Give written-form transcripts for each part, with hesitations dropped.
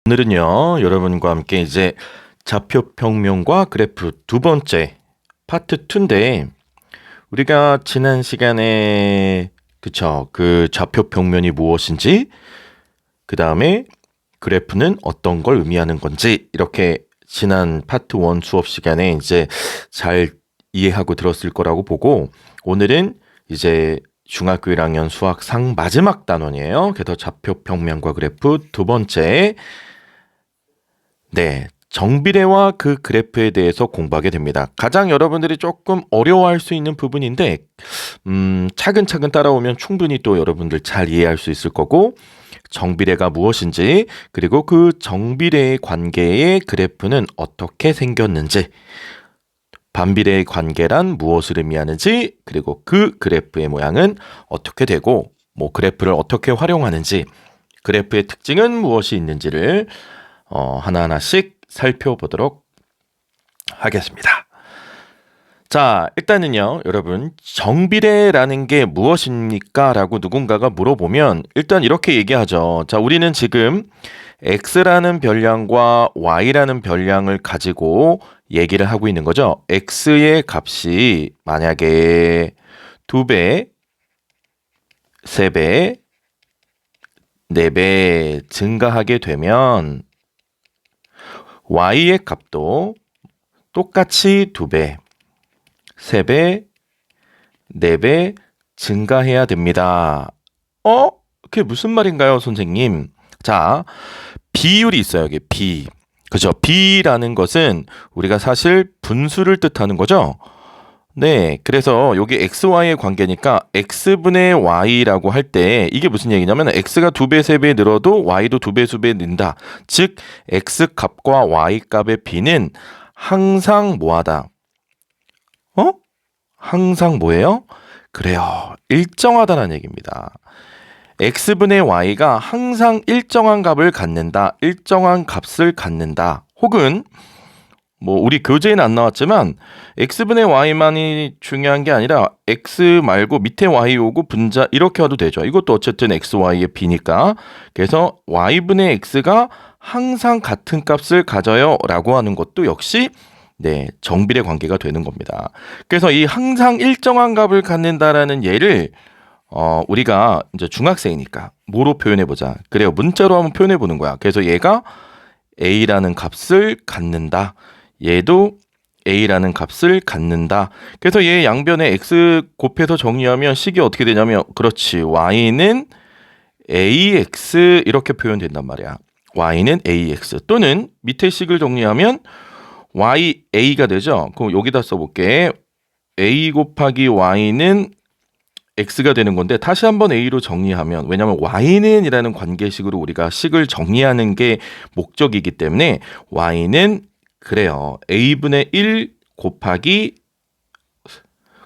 오늘은요, 여러분과 함께 이제 좌표 평면과 그래프 두 번째 파트 2인데, 우리가 지난 시간에 그 좌표 평면이 무엇인지, 그 다음에 그래프는 어떤 걸 의미하는 건지, 이렇게 지난 파트 1 수업 시간에 이제 잘 이해하고 들었을 거라고 보고, 오늘은 이제 중학교 1학년 수학상 마지막 단원이에요. 그래서 좌표 평면과 그래프 두 번째, 정비례와 그 그래프에 대해서 공부하게 됩니다. 가장 여러분들이 조금 어려워할 수 있는 부분인데, 차근차근 따라오면 충분히 또 여러분들 잘 이해할 수 있을 거고, 정비례가 무엇인지, 그리고 그 정비례의 관계의 그래프는 어떻게 생겼는지, 반비례의 관계란 무엇을 의미하는지, 그리고 그 그래프의 모양은 어떻게 되고, 그래프를 어떻게 활용하는지, 그래프의 특징은 무엇이 있는지를 하나하나씩 살펴보도록 하겠습니다. 자, 일단은요, 여러분, 정비례라는 게 무엇입니까? 라고 누군가가 물어보면 일단 이렇게 얘기하죠. 자, 우리는 지금 x라는 별량과 y라는 별량을 가지고 얘기를 하고 있는 거죠. x의 값이 만약에 2배, 3배, 4배 증가하게 되면 y의 값도 똑같이 2배, 3배, 4배 증가해야 됩니다. 그게 무슨 말인가요, 선생님? 자, 비율이 있어요, 여기 비. 그죠? 비라는 것은 우리가 사실 분수를 뜻하는 거죠? 네, 그래서 여기 xy의 관계니까 x분의 y라고 할 때 이게 무슨 얘기냐면 x가 2배, 3배 늘어도 y도 2배, 2배 는다. 즉 x 값과 y 값의 비는 항상 뭐하다? 항상 뭐예요? 그래요. 일정하다는 얘기입니다. x분의 y가 항상 일정한 값을 갖는다. 일정한 값을 갖는다. 혹은 우리 교재에는 안 나왔지만 x분의 y만이 중요한 게 아니라 x 말고 밑에 y 오고 분자 이렇게 와도 되죠. 이것도 어쨌든 xy의 b니까. 그래서 y분의 x가 항상 같은 값을 가져요 라고 하는 것도 역시 정비례 관계가 되는 겁니다. 그래서 이 항상 일정한 값을 갖는다라는 예를 우리가 이제 중학생이니까 뭐로 표현해 보자. 그래요. 문자로 한번 표현해 보는 거야. 그래서 얘가 a라는 값을 갖는다. 얘도 a라는 값을 갖는다. 그래서 얘 양변에 x 곱해서 정리하면 식이 어떻게 되냐면 그렇지. y는 ax 이렇게 표현된단 말이야. y는 ax 또는 밑에 식을 정리하면 ya가 되죠. 그럼 여기다 써볼게. a 곱하기 y는 x가 되는 건데 다시 한번 a로 정리하면 왜냐하면 y는 이라는 관계식으로 우리가 식을 정리하는 게 목적이기 때문에 y는 그래요. a분의 1 곱하기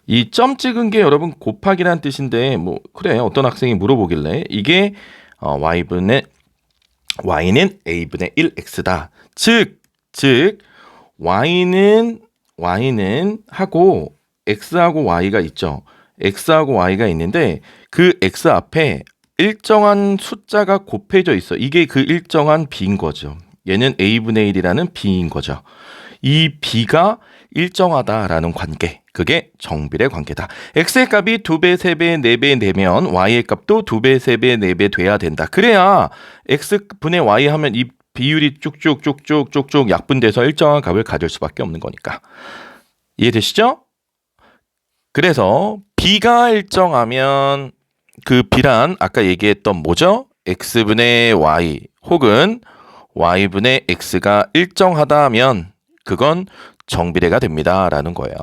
이 점 찍은 게 여러분 곱하기란 뜻인데 그래 어떤 학생이 물어보길래 이게 y는 a분의 1x다. 즉 y는 하고 x하고 y가 있죠. x하고 y가 있는데 그 x 앞에 일정한 숫자가 곱해져 있어. 이게 그 일정한 b인 거죠. 얘는 a분의 1이라는 b인 거죠. 이 b가 일정하다라는 관계. 그게 정비례 관계다. x의 값이 2배, 3배, 4배 내면 y의 값도 2배, 3배, 4배 돼야 된다. 그래야 x분의 y 하면 이 비율이 쭉쭉 약분돼서 일정한 값을 가질 수밖에 없는 거니까. 이해되시죠? 그래서 b가 일정하면 그 b란 아까 얘기했던 뭐죠? x분의 y 혹은 y분의 x가 일정하다면 그건 정비례가 됩니다 라는 거예요.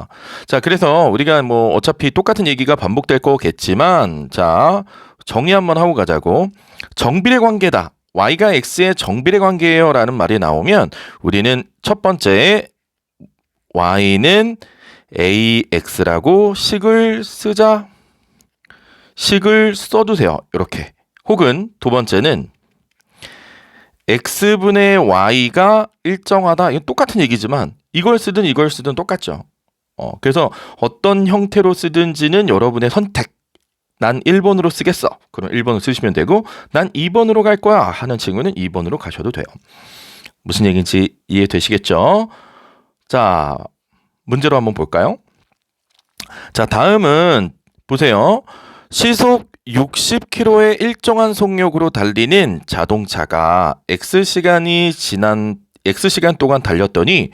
자, 그래서 우리가 어차피 똑같은 얘기가 반복될 거겠지만 자, 정의 한번 하고 가자고. 정비례 관계다. y가 x의 정비례 관계예요 라는 말이 나오면 우리는 첫 번째 y는 ax라고 식을 쓰자. 식을 써두세요. 이렇게. 혹은 두 번째는 x분의 y가 일정하다. 이건 똑같은 얘기지만 이걸 쓰든 이걸 쓰든 똑같죠. 그래서 어떤 형태로 쓰든지는 여러분의 선택. 난 1번으로 쓰겠어. 그럼 1번으로 쓰시면 되고 난 2번으로 갈 거야 하는 친구는 2번으로 가셔도 돼요. 무슨 얘기인지 이해되시겠죠? 자, 문제로 한번 볼까요? 자, 다음은 보세요. 시속 60km의 일정한 속력으로 달리는 자동차가 X시간 동안 달렸더니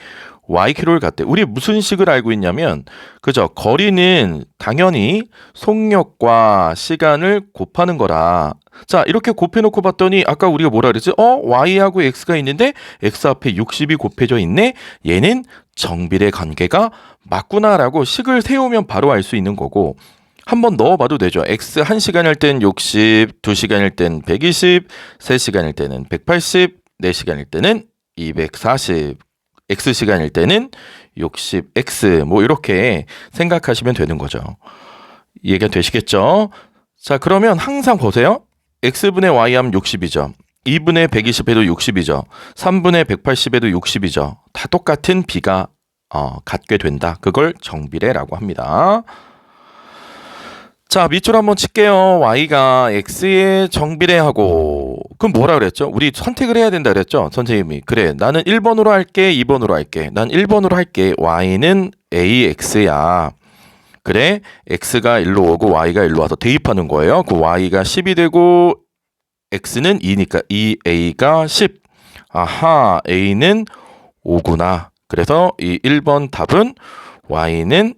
Y키로를 갔대. 우리 무슨 식을 알고 있냐면, 그죠? 거리는 당연히 속력과 시간을 곱하는 거라. 자, 이렇게 곱해놓고 봤더니, 아까 우리가 뭐라 그랬지? Y하고 X가 있는데, X 앞에 60이 곱해져 있네? 얘는 정비례 관계가 맞구나라고 식을 세우면 바로 알 수 있는 거고, 한번 넣어봐도 되죠. X 1시간일 땐 60, 2시간일 땐 120, 3시간일 때는 180, 4시간일 때는 240. X시간일 때는 60X 뭐 이렇게 생각하시면 되는 거죠. 이해가 되시겠죠? 자, 그러면 항상 보세요. X분의 Y 하면 60이죠. 2분의 120에도 60이죠. 3분의 180에도 60이죠. 다 똑같은 비가 갖게 된다. 그걸 정비례라고 합니다. 자, 밑줄 한번 칠게요. Y가 X에 정비례하고 그럼 뭐라 그랬죠? 우리 선택을 해야 된다 그랬죠? 선생님이. 그래, 나는 1번으로 할게, 2번으로 할게. 난 1번으로 할게. Y는 AX야. 그래, X가 일로 오고 Y가 일로 와서 대입하는 거예요. 그 Y가 10이 되고 X는 2니까 2A가 10. 아하, A는 5구나. 그래서 이 1번 답은 Y는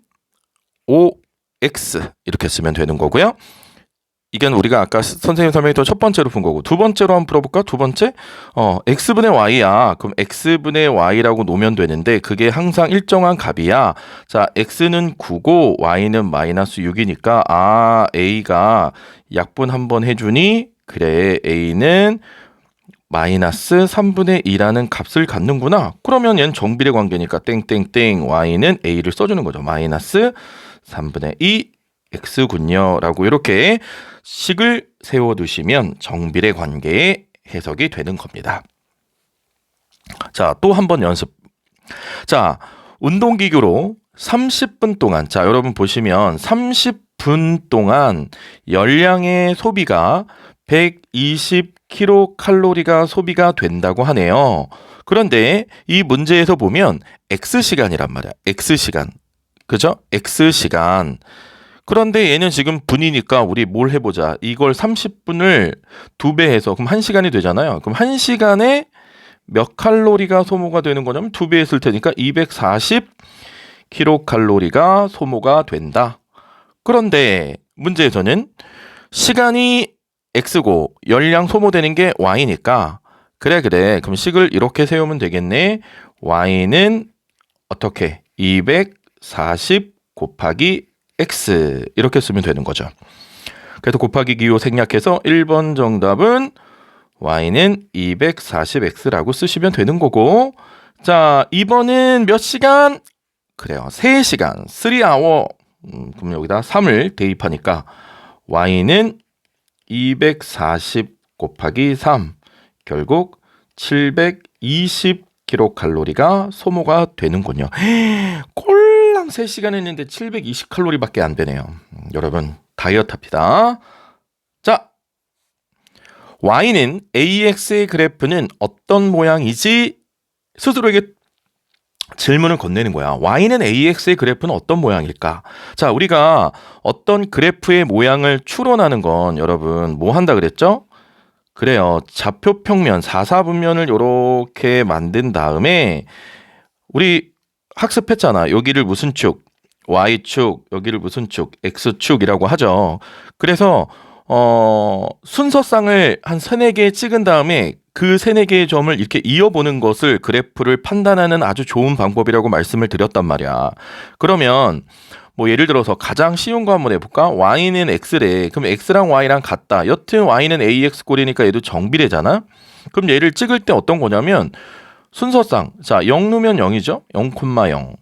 5X 이렇게 쓰면 되는 거고요. 이건 우리가 아까 선생님 설명했던 첫 번째로 푼 거고, 두 번째로 한번 풀어볼까? 두 번째, X분의 Y야. 그럼 X분의 Y라고 놓으면 되는데 그게 항상 일정한 값이야. 자, X는 9고 Y는 마이너스 6이니까 A가 약분 한번 해주니 그래, A는 마이너스 3분의 2라는 값을 갖는구나. 그러면 얘는 정비례 관계니까 땡땡땡 Y는 A를 써주는 거죠. 마이너스 3분의 2 X군요 라고 이렇게 식을 세워두시면 정비례 관계의 해석이 되는 겁니다. 자, 또 한 번 연습. 자, 운동기구로 30분 동안, 자, 여러분 보시면 30분 동안 열량의 소비가 120kcal가 소비가 된다고 하네요. 그런데 이 문제에서 보면 X시간이란 말이야. X시간. 그죠? X시간. 그런데 얘는 지금 분이니까 우리 뭘 해보자. 이걸 30분을 2배 해서 그럼 1시간이 되잖아요. 그럼 1시간에 몇 칼로리가 소모가 되는 거냐면 2배 했을 테니까 240kcal가 소모가 된다. 그런데 문제에서는 시간이 X고 열량 소모되는 게 Y니까 그래 그럼 식을 이렇게 세우면 되겠네. Y는 어떻게? 240 곱하기 X 이렇게 쓰면 되는 거죠. 그래서 곱하기 기호 생략해서 1번 정답은 Y는 240X라고 쓰시면 되는 거고, 자, 2번은 몇 시간? 그래요, 3시간, 3hour. 그럼 여기다 3을 대입하니까 Y는 240 곱하기 3, 결국 720kcal가 소모가 되는군요. 꼴랑 3시간 했는데 720칼로리밖에 안 되네요. 여러분 다이어트 합시다. 자, Y는 AX의 그래프는 어떤 모양이지? 스스로에게 질문을 건네는 거야. Y는 AX의 그래프는 어떤 모양일까? 자, 우리가 어떤 그래프의 모양을 추론하는 건 여러분 뭐 한다 그랬죠? 그래요. 좌표 평면, 사사분면을 이렇게 만든 다음에 우리 학습했잖아. 여기를 무슨 축? Y축, 여기를 무슨 축? X축이라고 하죠. 그래서 순서상을 한 3-4개 찍은 다음에 그 3-4개의 점을 이렇게 이어보는 것을 그래프를 판단하는 아주 좋은 방법이라고 말씀을 드렸단 말이야. 그러면 뭐 예를 들어서 가장 쉬운 거 한번 해볼까? Y는 X래. 그럼 X랑 Y랑 같다. 여튼 Y는 AX 꼴이니까 얘도 정비례잖아. 그럼 얘를 찍을 때 어떤 거냐면 순서상, 자, 0 넣으면 0이죠. 0,0.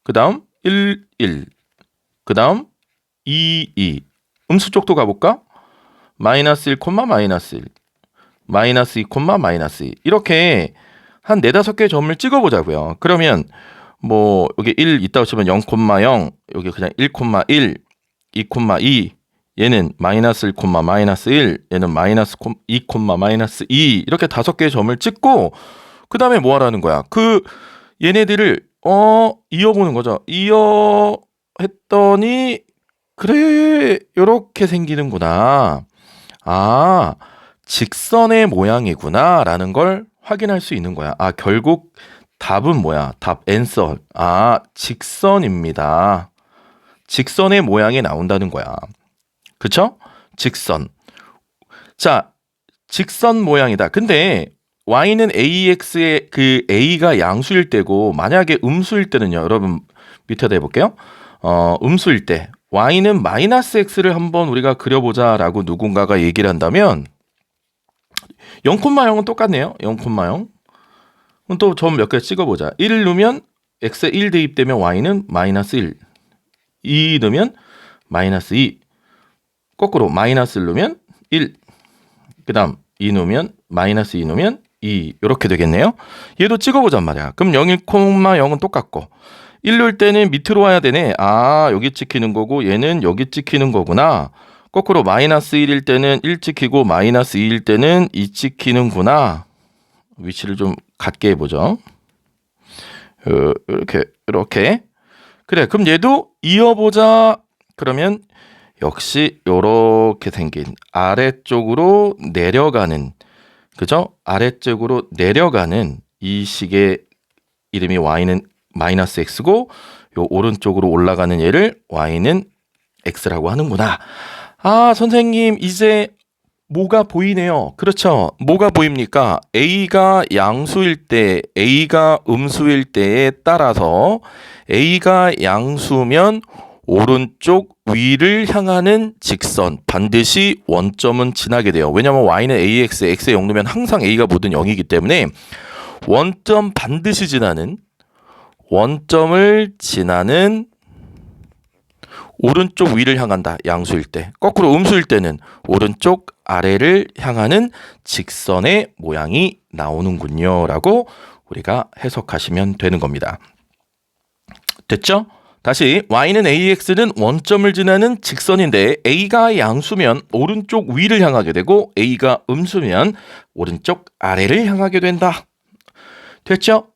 그 다음 1, 1. 그 다음 2, 2. 음수 쪽도 가볼까? 마이너스 1, 마이너스 1. 마이너스 2, 마이너스 2. 이렇게 한 4-5개의 점을 찍어보자고요. 그러면 뭐 여기 1 있다고 치면 0,0, 여기 그냥 1,1, 2,2, 얘는 마이너스 1, 마이너스 1, 얘는 마이너스 2, 마이너스 2 이렇게 5개의 점을 찍고 그 다음에 뭐 하라는 거야? 얘네들을 이어보는 거죠. 이어 했더니 그래 요렇게 생기는구나. 아, 직선의 모양이구나 라는 걸 확인할 수 있는 거야. 아, 결국 답은 뭐야? 답 앤서. 아, 직선입니다. 직선의 모양이 나온다는 거야. 그쵸? 직선. 자, 직선 모양이다. 근데 y는 ax의 그 a가 양수일 때고 만약에 음수일 때는요. 여러분 밑에다 해볼게요. 음수일 때 y는 마이너스 x를 한번 우리가 그려보자라고 누군가가 얘기를 한다면 0,0은 똑같네요. 0,0. 또 점 몇 개 찍어보자. 1을 넣으면 x에 1 대입되면 y는 마이너스 1. 2 넣으면 마이너스 2. 거꾸로 마이너스를 넣으면 1. 그 다음 2 넣으면 마이너스 2 넣으면 2. 이렇게 되겠네요. 얘도 찍어보잔 말이야. 그럼 0,0은 똑같고 1 넣을 때는 밑으로 와야 되네. 아, 여기 찍히는 거고 얘는 여기 찍히는 거구나. 거꾸로 마이너스 1일 때는 1 찍히고 마이너스 2일 때는 2 찍히는구나. 위치를 좀 같게 해보죠. 이렇게. 그래, 그럼 얘도 이어보자. 그러면 역시 이렇게 생긴 아래쪽으로 내려가는, 그죠? 아래쪽으로 내려가는 이 식의 이름이 y는 마이너스 x고 요 오른쪽으로 올라가는 얘를 y는 x라고 하는구나. 아, 선생님 이제 뭐가 보이네요. 그렇죠? 뭐가 보입니까? a가 양수일 때, a가 음수일 때에 따라서 a가 양수면 오른쪽 위를 향하는 직선 반드시 원점은 지나게 돼요. 왜냐하면 y는 ax, x에 0 넣으면 항상 a가 뭐든 0이기 때문에 원점 반드시 지나는, 원점을 지나는 오른쪽 위를 향한다. 양수일 때. 거꾸로 음수일 때는 오른쪽 아래를 향하는 직선의 모양이 나오는군요. 라고 우리가 해석하시면 되는 겁니다. 됐죠? 다시 y는 ax는 원점을 지나는 직선인데 a가 양수면 오른쪽 위를 향하게 되고 a가 음수면 오른쪽 아래를 향하게 된다. 됐죠?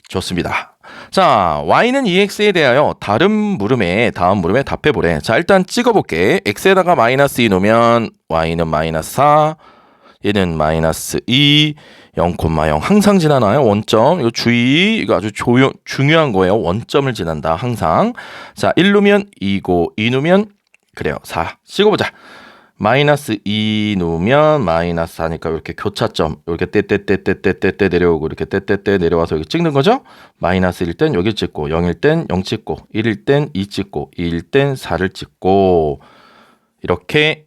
좋습니다. 자, y는 ex에 대하여 다음 물음에 답해보래. 자, 일단 찍어볼게. x에다가 마이너스 2 놓으면 y는 마이너스 4, 얘는 마이너스 2, 0,0 항상 지나나요? 원점. 이거 주의, 이거 아주 중요한 거예요. 원점을 지난다. 항상. 자, 1 놓으면 2고 2 놓으면 그래요. 4. 찍어보자. 마이너스 2 놓으면 마이너스 4니까 이렇게 교차점 이렇게 떼 내려오고 이렇게 떼 내려와서 여기 찍는 거죠. 마이너스 1일 땐 여기 찍고 0일 땐 0 찍고 1일 땐 2 찍고 2일 땐 4를 찍고 이렇게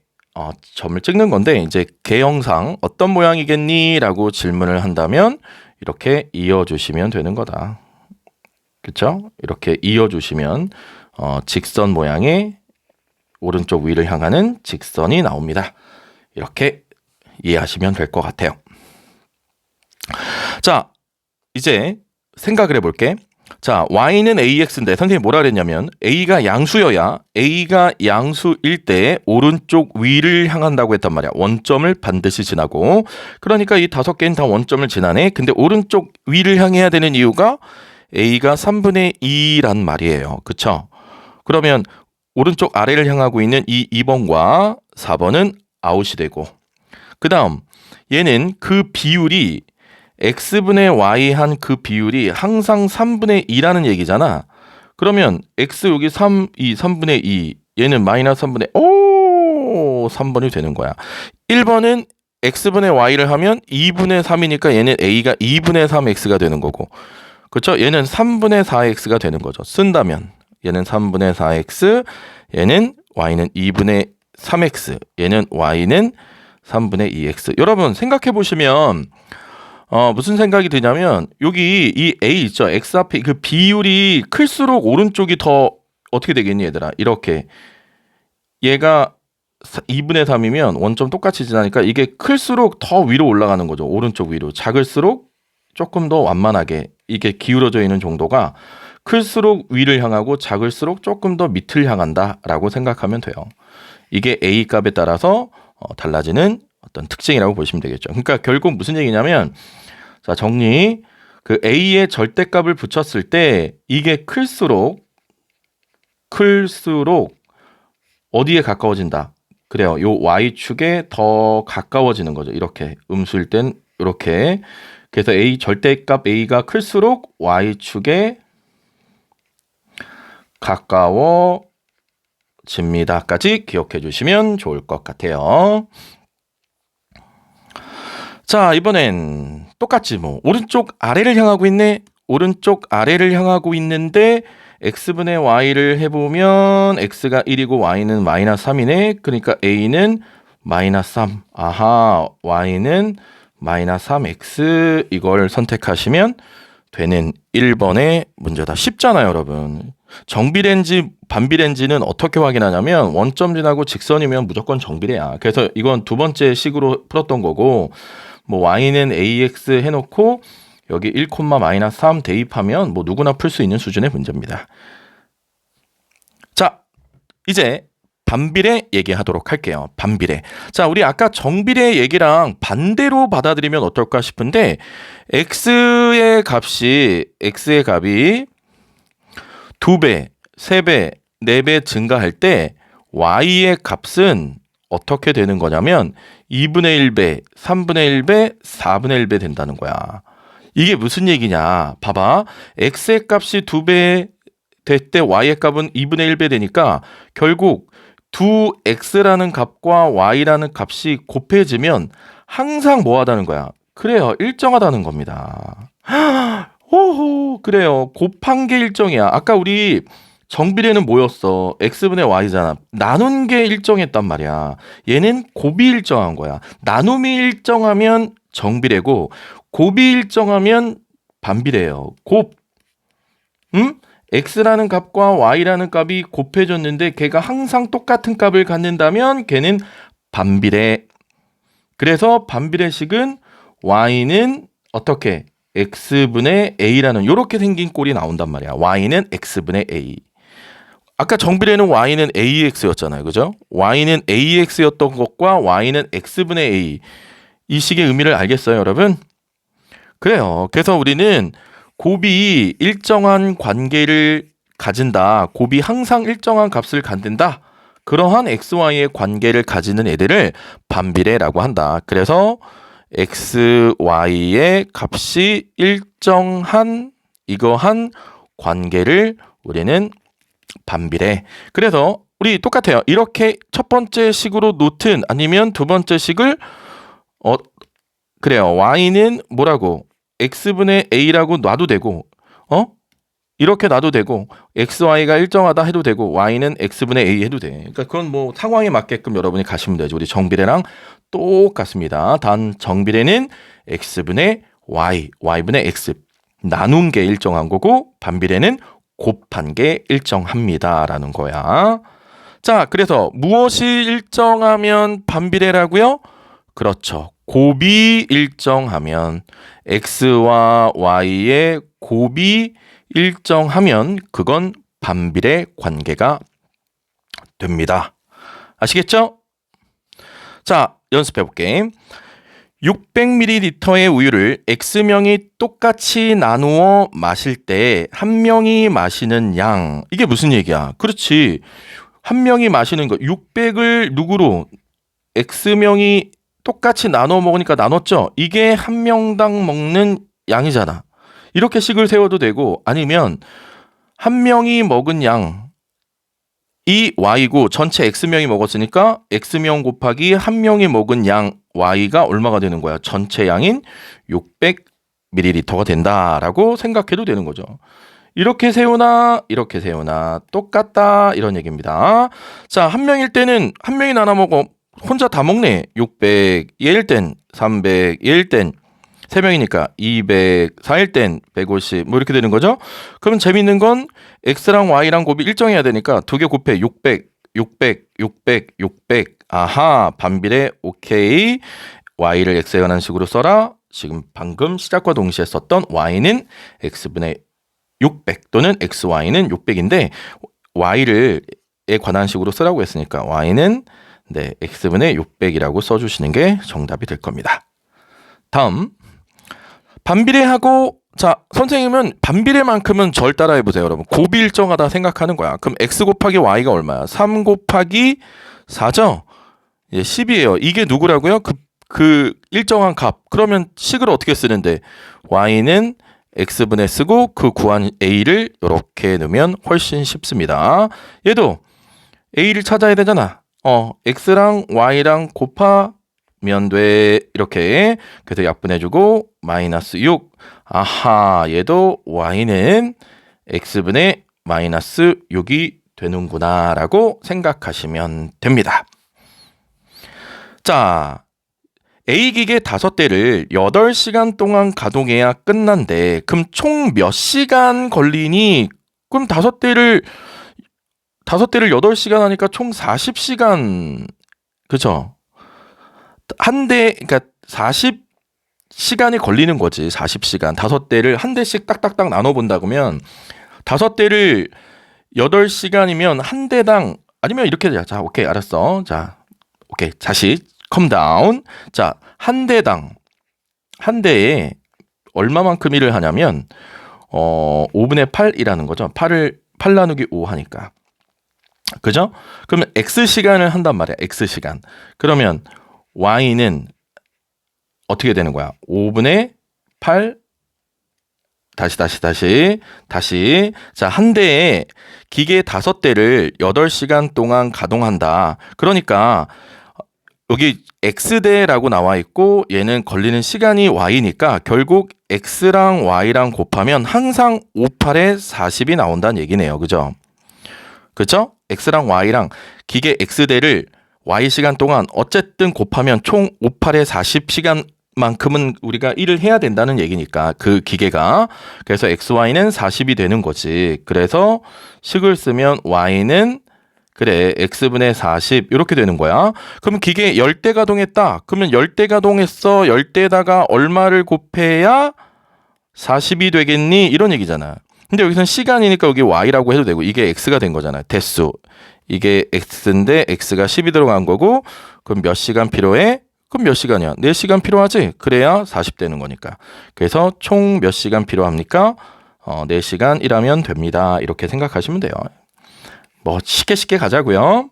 점을 찍는 건데 이제 개형상 어떤 모양이겠니? 라고 질문을 한다면 이렇게 이어주시면 되는 거다. 그렇죠? 이렇게 이어주시면 직선 모양의 오른쪽 위를 향하는 직선이 나옵니다. 이렇게 이해하시면 될 것 같아요. 자, 이제 생각을 해볼게. 자, y는 ax인데 선생님이 뭐라 그랬냐면 a가 양수여야 a가 양수일 때 오른쪽 위를 향한다고 했단 말이야. 원점을 반드시 지나고. 그러니까 이 5개는 다 원점을 지나네. 근데 오른쪽 위를 향해야 되는 이유가 a가 3분의 2란 말이에요. 그쵸? 그러면 오른쪽 아래를 향하고 있는 이 2번과 4번은 아웃이 되고 그 다음 얘는 그 비율이 x분의 y 한 그 비율이 항상 3분의 2라는 얘기잖아. 그러면 x 여기 3분의 2 얘는 마이너스 3분의 3번이 되는 거야. 1번은 x분의 y를 하면 2분의 3이니까 얘는 a가 2분의 3x가 되는 거고 그렇죠? 얘는 3분의 4x가 되는 거죠. 쓴다면 얘는 3분의 4x, 얘는 y는 2분의 3x, 얘는 y는 3분의 2x. 여러분 생각해 보시면 무슨 생각이 드냐면 여기 이 a 있죠. x 앞에 그 비율이 클수록 오른쪽이 더 어떻게 되겠니 얘들아? 이렇게 얘가 2분의 3이면 원점 똑같이 지나니까 이게 클수록 더 위로 올라가는 거죠. 오른쪽 위로. 작을수록 조금 더 완만하게 이게 기울어져 있는 정도가 클수록 위를 향하고 작을수록 조금 더 밑을 향한다 라고 생각하면 돼요. 이게 A 값에 따라서 달라지는 어떤 특징이라고 보시면 되겠죠. 그러니까 결국 무슨 얘기냐면, 자, 정리. 그 A의 절대값을 붙였을 때 이게 클수록 어디에 가까워진다. 그래요. 요 Y축에 더 가까워지는 거죠. 이렇게 음수일 땐 이렇게. 그래서 A 절대값 A가 클수록 Y축에 가까워집니다까지 기억해 주시면 좋을 것 같아요. 자, 이번엔 똑같지 뭐. 오른쪽 아래를 향하고 있네. 오른쪽 아래를 향하고 있는데 x분의 y를 해보면 x가 1이고 y는 마이너스 3이네. 그러니까 a는 마이너스 3. 아하, y는 마이너스 3x 이걸 선택하시면 되는 1번의 문제다. 쉽잖아요, 여러분. 정비례인지 반비례인지는 어떻게 확인하냐면 원점 지나고 직선이면 무조건 정비례야. 그래서 이건 두 번째 식으로 풀었던 거고, 뭐 y는 ax 해놓고 여기 1, 마이너스 3 대입하면 뭐 누구나 풀 수 있는 수준의 문제입니다. 자, 이제 반비례 얘기하도록 할게요. 반비례. 자, 우리 아까 정비례 얘기랑 반대로 받아들이면 어떨까 싶은데 x의 값이 2배, 3배, 4배 증가할 때 y의 값은 어떻게 되는 거냐면 2분의 1배, 3분의 1배, 4분의 1배 된다는 거야. 이게 무슨 얘기냐. 봐봐. x의 값이 2배 될 때 y의 값은 2분의 1배 되니까 결국 2x라는 값과 y라는 값이 곱해지면 항상 뭐 하다는 거야. 그래요. 일정하다는 겁니다. 호호, 그래요. 곱한 게 일정이야. 아까 우리 정비례는 뭐였어? x분의 y잖아. 나눈 게 일정했단 말이야. 얘는 곱이 일정한 거야. 나눔이 일정하면 정비례고 곱이 일정하면 반비례예요. 곱. x라는 값과 y라는 값이 곱해졌는데 걔가 항상 똑같은 값을 갖는다면 걔는 반비례. 그래서 반비례식은 y는 어떻게? x분의 a라는 이렇게 생긴 꼴이 나온단 말이야. y는 x분의 a. 아까 정비례는 y는 ax였잖아요. 그죠? y는 ax였던 것과 y는 x분의 a. 이 식의 의미를 알겠어요, 여러분? 그래요. 그래서 우리는 곱이 일정한 관계를 가진다. 곱이 항상 일정한 값을 갖는다. 그러한 xy의 관계를 가지는 애들을 반비례라고 한다. 그래서 xy의 값이 일정한 이거한 관계를 우리는 반비례. 그래서 우리 똑같아요. 이렇게 첫 번째 식으로 놓든 아니면 두 번째 식을 그래요. y는 뭐라고? x분의 a라고 놔도 되고 이렇게 놔도 되고 xy가 일정하다 해도 되고 y는 x분의 a 해도 돼. 그러니까 그건 뭐 상황에 맞게끔 여러분이 가시면 되죠. 우리 정비례랑 똑같습니다. 단 정비례는 x분의 y, y분의 x 나눈 게 일정한 거고 반비례는 곱한 게 일정합니다라는 거야. 자, 그래서 무엇이 일정하면 반비례라고요? 그렇죠. 곱이 일정하면 x와 y의 곱이 일정하면 그건 반비례 관계가 됩니다. 아시겠죠? 자, 연습해 볼게. 600ml의 우유를 X명이 똑같이 나누어 마실 때 한 명이 마시는 양. 이게 무슨 얘기야? 그렇지. 한 명이 마시는 거. 600을 누구로? X명이 똑같이 나눠 먹으니까 나눴죠? 이게 한 명당 먹는 양이잖아. 이렇게 식을 세워도 되고 아니면 한 명이 먹은 양이 y고 전체 x명이 먹었으니까 x명 곱하기 한 명이 먹은 양 y가 얼마가 되는 거야? 전체 양인 600ml가 된다라고 생각해도 되는 거죠. 이렇게 세우나 이렇게 세우나 똑같다 이런 얘기입니다. 자, 한 명일 때는 한 명이 나눠 먹어 혼자 다 먹네. 600 얘일 땐 300 얘일 땐 3명이니까 200 4일 땐 150 뭐 이렇게 되는 거죠. 그러면 재밌는 건 x랑 y랑 곱이 일정해야 되니까 두 개 곱해 600 600 600 600 아하 반비례 오케이. y를 x에 관한 식으로 써라. 지금 방금 시작과 동시에 썼던 y는 x분의 600 또는 xy는 600인데 y를 관한 식으로 쓰라고 했으니까 y는 네, x분의 600이라고 써주시는 게 정답이 될 겁니다. 다음 반비례하고 자 선생님은 반비례만큼은 절 따라해보세요. 여러분 고비일정하다 생각하는 거야. 그럼 x 곱하기 y가 얼마야? 3 곱하기 4죠? 예, 10이에요. 이게 누구라고요? 그 일정한 값. 그러면 식을 어떻게 쓰는데 y는 x분의 쓰고 그 구한 a를 이렇게 넣으면 훨씬 쉽습니다. 얘도 a를 찾아야 되잖아. x랑 y랑 곱하면 돼. 이렇게. 그래서 약분해주고 마이너스 6. 아하, 얘도 y는 x분의 마이너스 6이 되는구나 라고 생각하시면 됩니다. 자, A기계 5대를 8시간 동안 가동해야 끝난대. 그럼 총 몇 시간 걸리니? 그럼 5대를 8시간 하니까 총 40시간. 그죠? 한 대, 그러니까 40시간이 걸리는 거지. 40시간. 5대를 한 대씩 딱딱딱 나눠본다 그러면 5대를 8시간이면 한 대당 아니면 이렇게 되자. 자, 오케이. 알았어. 자, 오케이. 다시 컴다운. 자, 한 대에 얼마만큼 일을 하냐면 5분의 8이라는 거죠. 8 나누기 5 하니까. 그죠? 그러면 X시간을 한단 말이야. X시간. 그러면 Y는 어떻게 되는 거야? 5분의 8 다시. 자, 한 대에 기계 5대를 8시간 동안 가동한다. 그러니까 여기 X대라고 나와 있고 얘는 걸리는 시간이 Y니까 결국 X랑 Y랑 곱하면 항상 5, 8에 40이 나온다는 얘기네요. 그죠? 그죠? X랑 Y랑 기계 X대를 Y시간 동안 어쨌든 곱하면 총 5, 8에 40시간만큼은 우리가 일을 해야 된다는 얘기니까 그 기계가. 그래서 XY는 40이 되는 거지. 그래서 식을 쓰면 Y는 그래 x분의 40 이렇게 되는 거야. 그럼 기계 10대 가동했다. 그러면 10대 가동했어. 10대에다가 얼마를 곱해야 40이 되겠니? 이런 얘기잖아. 근데 여기서는 시간이니까 여기 y라고 해도 되고 이게 x가 된 거잖아. 대수. 이게 x인데 x가 10이 들어간 거고 그럼 몇 시간 필요해? 그럼 몇 시간이야? 4시간 필요하지? 그래야 40 되는 거니까. 그래서 총 몇 시간 필요합니까? 4시간이라면 됩니다. 이렇게 생각하시면 돼요. 뭐 쉽게 가자고요.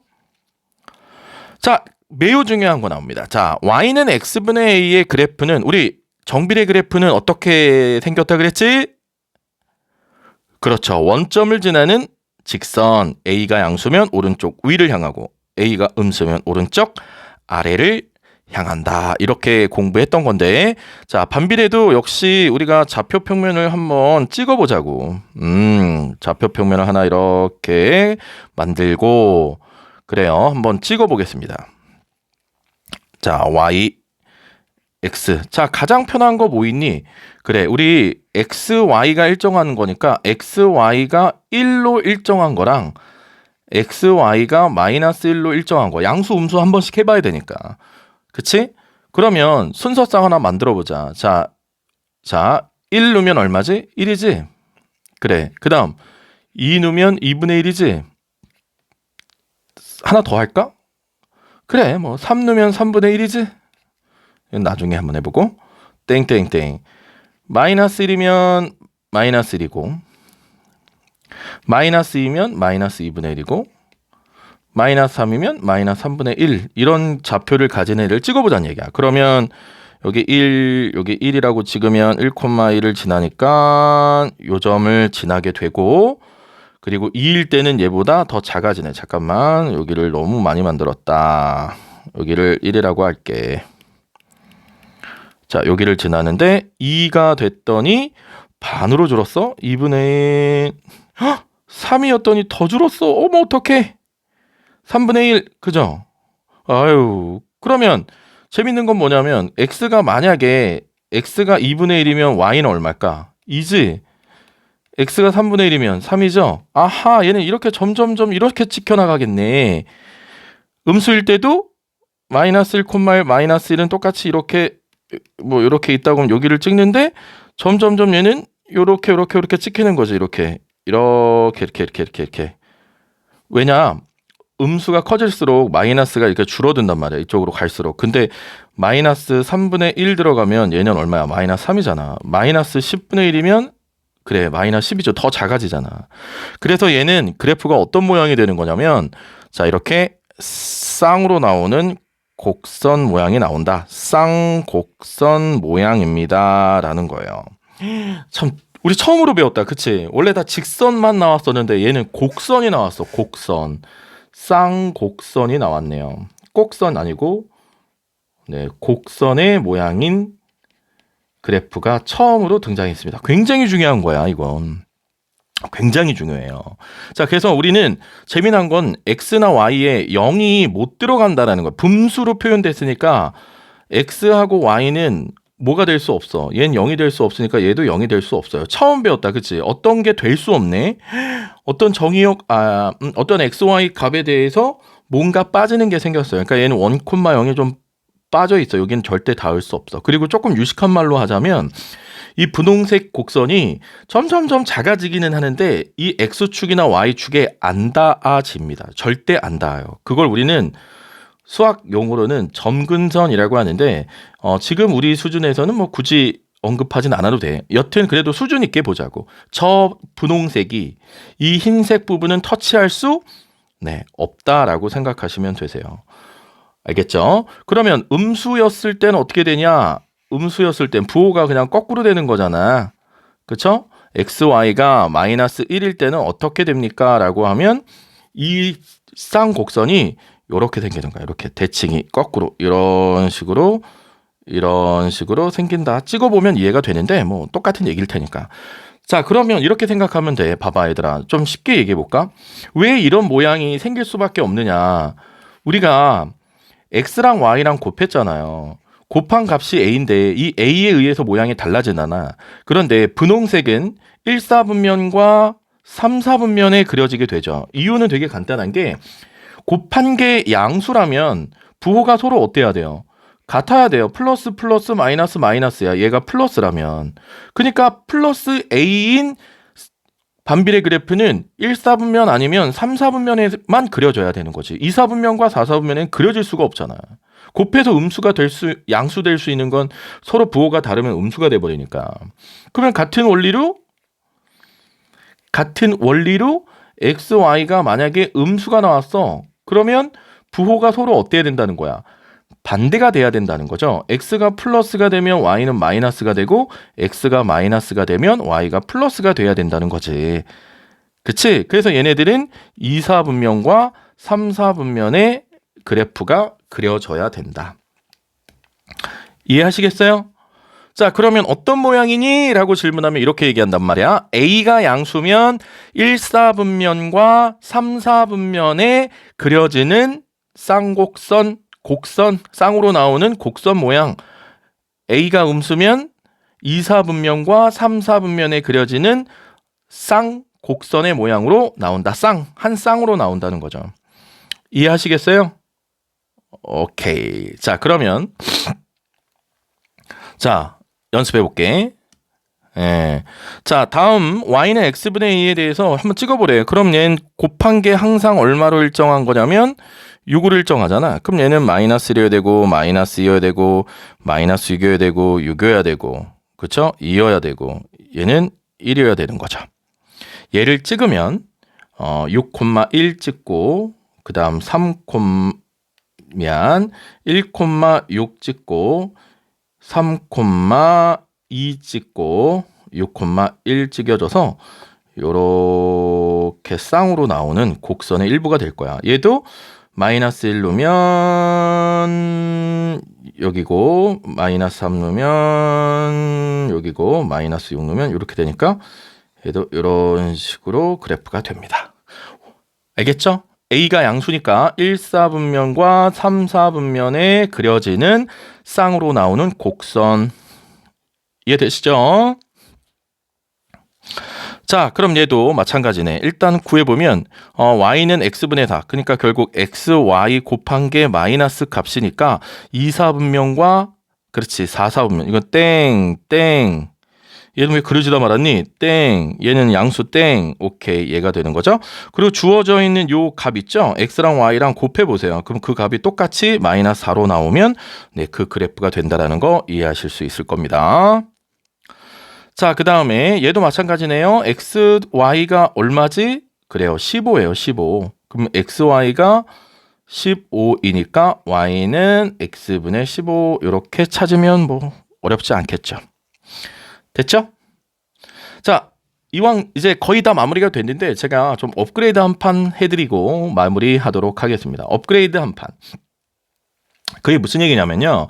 자, 매우 중요한 거 나옵니다. 자, y는 x분의 a의 그래프는 우리 정비례 그래프는 어떻게 생겼다 그랬지? 그렇죠. 원점을 지나는 직선. a가 양수면 오른쪽 위를 향하고 a가 음수면 오른쪽 아래를 향한다. 이렇게 공부했던 건데 자, 반비례도 역시 우리가 좌표 평면을 한번 찍어보자고. 좌표 평면을 하나 이렇게 만들고 그래요. 한번 찍어보겠습니다. 자, y, x. 자, 가장 편한 거 뭐 있니? 그래, 우리 x, y가 일정한 거니까 x, y가 1로 일정한 거랑 x, y가 마이너스 1로 일정한 거. 양수, 음수 한 번씩 해봐야 되니까. 그치? 그러면 순서상 하나 만들어 보자. 자, 1 넣으면 얼마지? 1이지? 그래. 그 다음 2 넣으면 2분의 1이지? 하나 더 할까? 그래. 뭐 3 넣으면 3분의 1이지? 나중에 한번 해보고 땡땡땡. 마이너스 1이면 마이너스 1이고 마이너스 2면 마이너스 2분의 1이고 마이너스 3이면 마이너스 3분의 1 이런 좌표를 가진 애를 찍어보자는 얘기야. 그러면 여기 1, 여기 1이라고 찍으면 1,1을 지나니까 요 점을 지나게 되고 그리고 2일 때는 얘보다 더 작아지네. 잠깐만 여기를 너무 많이 만들었다. 여기를 1이라고 할게. 자, 여기를 지나는데 2가 됐더니 반으로 줄었어? 2분의 3이었더니 더 줄었어. 어머 어떡해. 3분의 1 그죠? 아유 그러면 재밌는 건 뭐냐면 x가 만약에 x가 2분의 1이면 y는 얼마일까? 2지? x가 3분의 1이면 3이죠? 아하 얘는 이렇게 점점점 이렇게 지켜나가겠네. 음수일 때도 마이너스 1,1 마이너스 1은 똑같이 이렇게 뭐 이렇게 있다고 하면 여기를 찍는데 점점점 얘는 이렇게 찍히는 거지. 이렇게 왜냐 음수가 커질수록 마이너스가 이렇게 줄어든단 말이야. 이쪽으로 갈수록. 근데 마이너스 3분의 1 들어가면 얘는 얼마야? 마이너스 3이잖아. 마이너스 10분의 1이면 그래, 마이너스 10이죠. 더 작아지잖아. 그래서 얘는 그래프가 어떤 모양이 되는 거냐면 자, 이렇게 쌍으로 나오는 곡선 모양이 나온다. 쌍곡선 모양입니다. 라는 거예요. 참 우리 처음으로 배웠다. 그치? 원래 다 직선만 나왔었는데 얘는 곡선이 나왔어. 곡선. 쌍곡선이 나왔네요. 꼭선 아니고 네, 곡선의 모양인 그래프가 처음으로 등장했습니다. 굉장히 중요한 거야, 이건. 굉장히 중요해요. 자, 그래서 우리는 재미난 건 x나 y에 0이 못 들어간다라는 거야. 분수로 표현됐으니까 x하고 y는 뭐가 될 수 없어. 얘는 0이 될 수 없으니까 얘도 0이 될 수 없어요. 처음 배웠다. 그치? 어떤 게 될 수 없네? 어떤 어떤 xy 값에 대해서 뭔가 빠지는 게 생겼어요. 그러니까 얘는 1,0이 좀 빠져 있어. 여기는 절대 닿을 수 없어. 그리고 조금 유식한 말로 하자면 이 분홍색 곡선이 점점점 작아지기는 하는데 이 x축이나 y축에 안 닿아집니다. 절대 안 닿아요. 그걸 우리는 수학 용어로는 점근선이라고 하는데 지금 우리 수준에서는 뭐 굳이 언급하진 않아도 돼. 여튼 그래도 수준 있게 보자고. 저 분홍색이 이 흰색 부분은 터치할 수 없다라고 생각하시면 되세요. 알겠죠? 그러면 음수였을 때는 어떻게 되냐? 음수였을 땐 부호가 그냥 거꾸로 되는 거잖아. 그쵸? xy가 마이너스 1일 때는 어떻게 됩니까? 라고 하면 이 쌍곡선이 이렇게 생기는 거야. 이렇게 대칭이 거꾸로 이런 식으로 생긴다. 찍어보면 이해가 되는데 뭐 똑같은 얘기일 테니까. 자, 그러면 이렇게 생각하면 돼. 봐봐, 얘들아. 좀 쉽게 얘기해 볼까? 왜 이런 모양이 생길 수밖에 없느냐? 우리가 x랑 y랑 곱했잖아요. 곱한 값이 a인데 이 a에 의해서 모양이 달라지잖아. 그런데 분홍색은 1, 4분면과 3, 4분면에 그려지게 되죠. 이유는 되게 간단한 게 곱한 게 양수라면 부호가 서로 어때야 돼요? 같아야 돼요. 플러스 플러스 마이너스 마이너스야. 얘가 플러스라면. 그러니까 플러스 a인 반비례 그래프는 1, 4분면 아니면 3, 4분면에만 그려져야 되는 거지. 2, 4분면과 4, 4분면엔 그려질 수가 없잖아. 곱해서 음수가 양수 될 수 있는 건 서로 부호가 다르면 음수가 돼버리니까. 그러면 같은 원리로 x, y가 만약에 음수가 나왔어. 그러면 부호가 서로 어때야 된다는 거야? 반대가 돼야 된다는 거죠. x가 플러스가 되면 y는 마이너스가 되고 x가 마이너스가 되면 y가 플러스가 돼야 된다는 거지. 그치? 그래서 얘네들은 2, 4분면과 3, 4분면의 그래프가 그려져야 된다. 이해하시겠어요? 자, 그러면 어떤 모양이니? 라고 질문하면 이렇게 얘기한단 말이야. A가 양수면 1, 4분면과 3, 4분면에 그려지는 쌍으로 나오는 곡선 모양. A가 음수면 2, 4분면과 3, 4분면에 그려지는 쌍곡선의 모양으로 나온다. 한 쌍으로 나온다는 거죠. 이해하시겠어요? 오케이. 자, 그러면 자, 연습해 볼게. 자, 다음 y는 x분의 2에 대해서 한번 찍어보래. 그럼 얘는 곱한 게 항상 얼마로 일정한 거냐면 6으로 일정하잖아. 그럼 얘는 마이너스 1이어야 되고 마이너스 2여야 되고 마이너스 6이어야 되고 6이어야 되고 그쵸? 2여야 되고 얘는 1이어야 되는 거죠. 얘를 찍으면 6,1 찍고 그 다음 1,6 찍고 3,2 찍고 6,1 찍어져서 요렇게 쌍으로 나오는 곡선의 일부가 될 거야. 얘도 마이너스 1 놓으면 여기고 마이너스 3 놓으면 여기고 마이너스 6 놓으면 이렇게 되니까 얘도 이런 식으로 그래프가 됩니다. 알겠죠? A가 양수니까 1, 4분면과 3, 4분면에 그려지는 쌍으로 나오는 곡선. 이해되시죠? 자, 그럼 얘도 마찬가지네. 일단 구해보면 y는 x분의 4. 그러니까 결국 x, y 곱한 게 마이너스 값이니까 2, 4분면과 그렇지 4, 4분면. 이건 땡. 얘는 왜 그러지다 말았니? 땡. 얘는 양수 땡. 오케이. 얘가 되는 거죠. 그리고 주어져 있는 요 값 있죠? x랑 y랑 곱해 보세요. 그럼 그 값이 똑같이 마이너스 4로 나오면 네, 그 그래프가 된다라는 거 이해하실 수 있을 겁니다. 자, 그 다음에 얘도 마찬가지네요. x, y가 얼마지? 그래요. 15예요. 15. 그럼 x, y가 15이니까 y는 x분의 15 이렇게 찾으면 뭐 어렵지 않겠죠. 됐죠? 자, 이왕 이제 거의 다 마무리가 됐는데 제가 좀 업그레이드 한 판 해드리고 마무리하도록 하겠습니다. 업그레이드 한 판. 그게 무슨 얘기냐면요.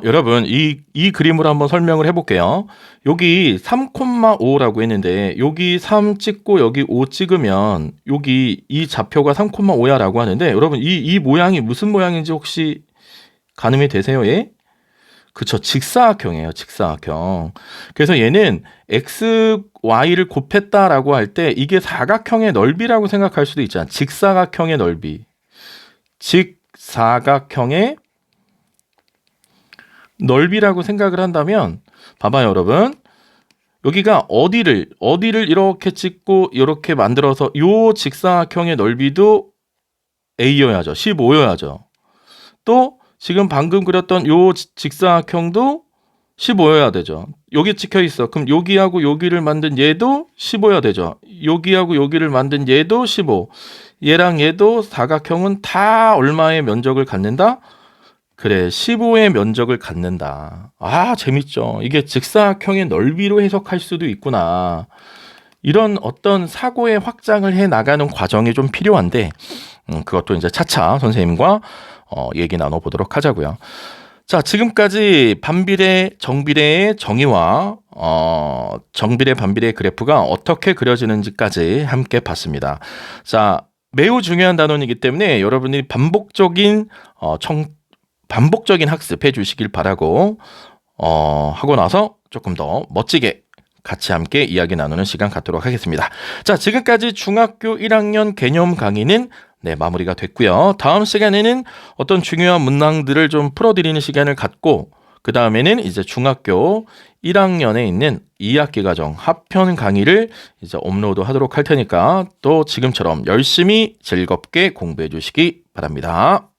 여러분 이 그림으로 한번 설명을 해볼게요. 여기 3,5라고 했는데 여기 3 찍고 여기 5 찍으면 여기 이 좌표가 3,5야 라고 하는데 여러분 이 모양이 무슨 모양인지 혹시 가늠이 되세요? 예? 그쵸. 직사각형이에요. 직사각형. 그래서 얘는 x, y를 곱했다라고 할 때 이게 사각형의 넓이라고 생각할 수도 있잖아. 직사각형의 넓이. 직사각형의 넓이라고 생각을 한다면 봐봐요, 여러분. 여기가 어디를 이렇게 찍고 이렇게 만들어서 요 직사각형의 넓이도 a여야죠. 15여야죠. 또 지금 방금 그렸던 요 직사각형도 15여야 되죠. 여기 찍혀 있어. 그럼 여기하고 여기를 만든 얘도 15야 되죠. 여기하고 여기를 만든 얘도 15. 얘랑 얘도 사각형은 다 얼마의 면적을 갖는다? 그래, 15의 면적을 갖는다. 아, 재밌죠. 이게 직사각형의 넓이로 해석할 수도 있구나. 이런 어떤 사고의 확장을 해 나가는 과정이 좀 필요한데 그것도 이제 차차 선생님과 얘기 나눠보도록 하자고요. 자, 지금까지 반비례, 정비례의 정의와 정비례, 반비례 그래프가 어떻게 그려지는지까지 함께 봤습니다. 자, 매우 중요한 단원이기 때문에 여러분이 반복적인 학습해 주시길 바라고 하고 나서 조금 더 멋지게 같이 함께 이야기 나누는 시간 갖도록 하겠습니다. 자, 지금까지 중학교 1학년 개념 강의는 네, 마무리가 됐고요. 다음 시간에는 어떤 중요한 문항들을 좀 풀어드리는 시간을 갖고 그 다음에는 이제 중학교 1학년에 있는 2학기 과정 합편 강의를 이제 업로드 하도록 할 테니까 또 지금처럼 열심히 즐겁게 공부해 주시기 바랍니다.